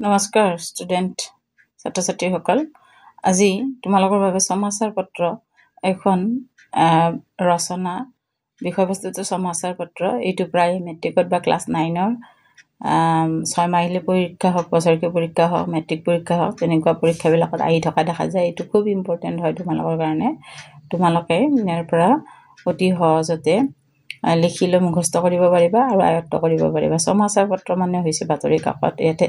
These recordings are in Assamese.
নমস্কাৰ ষ্টুডেণ্ট ছাত্ৰ ছাত্ৰীসকল আজি তোমালোকৰ বাবে সমাচাৰ পত্ৰ এখন ৰচনা বিষয়বস্তুটো সমাচাৰ পত্ৰ এইটো প্ৰায় মেট্ৰিকত বা ক্লাছ 9ৰ 6 মাহিলী পৰীক্ষা হওক বছৰকীয় পৰীক্ষা হওক মেট্ৰিক পৰীক্ষা হওক তেনেকুৱা পৰীক্ষাবিলাকত আহি থকা দেখা যায় এইটো খুব ইম্পৰ্টেণ্ট হয় তোমালোকৰ কাৰণে তোমালোকে ইয়াৰ পৰা অতি সহজতে লিখিলে মুখস্থ কৰিব পাৰিবা আৰু আয়ত্ত কৰিব পাৰিবা সমাচাৰ পত্ৰ মানে হৈছে বাতৰি কাকত ইয়াতে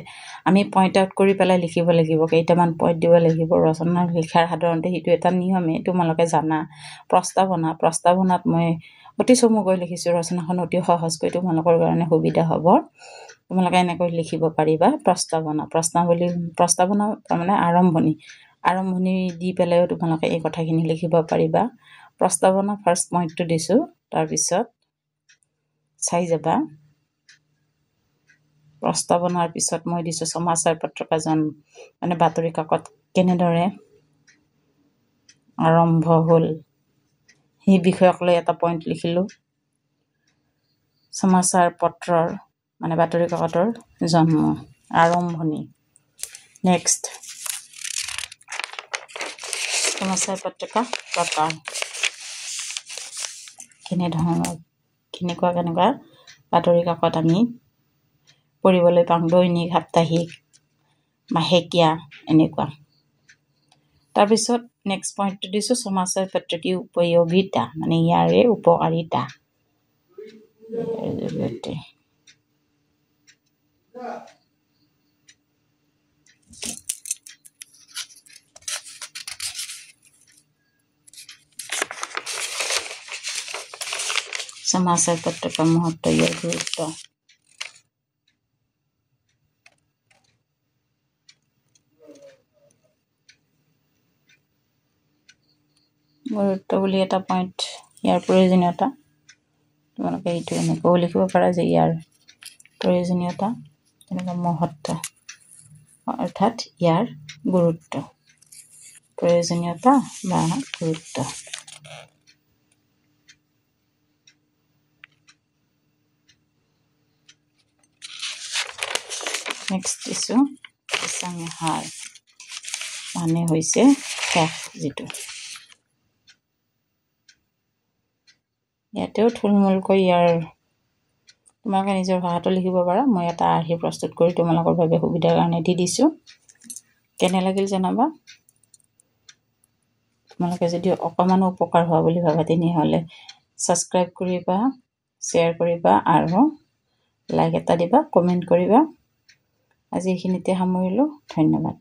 আমি পইণ্ট আউট কৰি পেলাই লিখিব লাগিব কেইটামান পইণ্ট দিব লাগিব ৰচনা লিখাৰ সাধাৰণতে সেইটো এটা নিয়মে তোমালোকে জানা প্ৰস্তাৱনাত মই অতি চমুকৈ লিখিছোঁ ৰচনাখন অতি সহজকৈ তোমালোকৰ কাৰণে সুবিধা হ'ব তোমালোকে এনেকৈ লিখিব পাৰিবা প্ৰস্তাৱনা মানে আৰম্ভণি দি পেলাইও তোমালোকে এই কথাখিনি লিখিব পাৰিবা প্ৰস্তাৱনা ফাৰ্ষ্ট পইণ্টটো দিছোঁ তাৰপিছত চাই যাবা প্ৰস্তাৱনাৰ পিছত মই দিছোঁ সমাচাৰ পত্ৰকাজন মানে বাতৰি কাকত কেনেদৰে আৰম্ভ হ'ল সেই বিষয়ক লৈ এটা পইণ্ট লিখিলোঁ সমাচাৰ পত্ৰৰ মানে বাতৰি কাকতৰ জন্ম আৰম্ভণি নেক্সট সমাচাৰ পত্ৰিকা প্ৰকাৰ কেনেকুৱা বাতৰি কাকত আমি পঢ়িবলৈ পাওঁ দৈনিক সাপ্তাহিক মাহেকীয়া এনেকুৱা তাৰপিছত নেক্সট পইণ্টটো দিছোঁ সমাচাৰ পত্ৰিকাৰ উপযোগিতা মানে ইয়াৰে উপকাৰিতা সমাচাৰ পত্ৰিকাৰ মহত্ব ইয়াৰ গুৰুত্ব বুলি এটা পইণ্ট ইয়াৰ প্ৰয়োজনীয়তা তোমালোকে এইটো এনেকৈও লিখিব পাৰা যে ইয়াৰ প্ৰয়োজনীয়তা তেনেকুৱা মহত্ব অৰ্থাৎ ইয়াৰ গুৰুত্ব প্ৰয়োজনীয়তা বা গুৰুত্ব নেক্সট দিছোঁ হাৰ মানে হৈছে শেষ যিটো ইয়াতেও থুলমূলকৈ ইয়াৰ তোমালোকে নিজৰ ভাষাটো লিখিব পাৰা মই এটা আৰ্হি প্ৰস্তুত কৰি তোমালোকৰ বাবে সুবিধাৰ কাৰণে দি দিছোঁ কেনে লাগিল জনাবা তোমালোকে যদি অকণমান উপকাৰ হোৱা বুলি ভাবা তেনেহ'লে ছাবস্ক্ৰাইব কৰিবা শ্বেয়াৰ কৰিবা আৰু লাইক এটা দিবা কমেণ্ট কৰিবা আজি এইখিনিতে সামৰিলোঁ ধন্যবাদ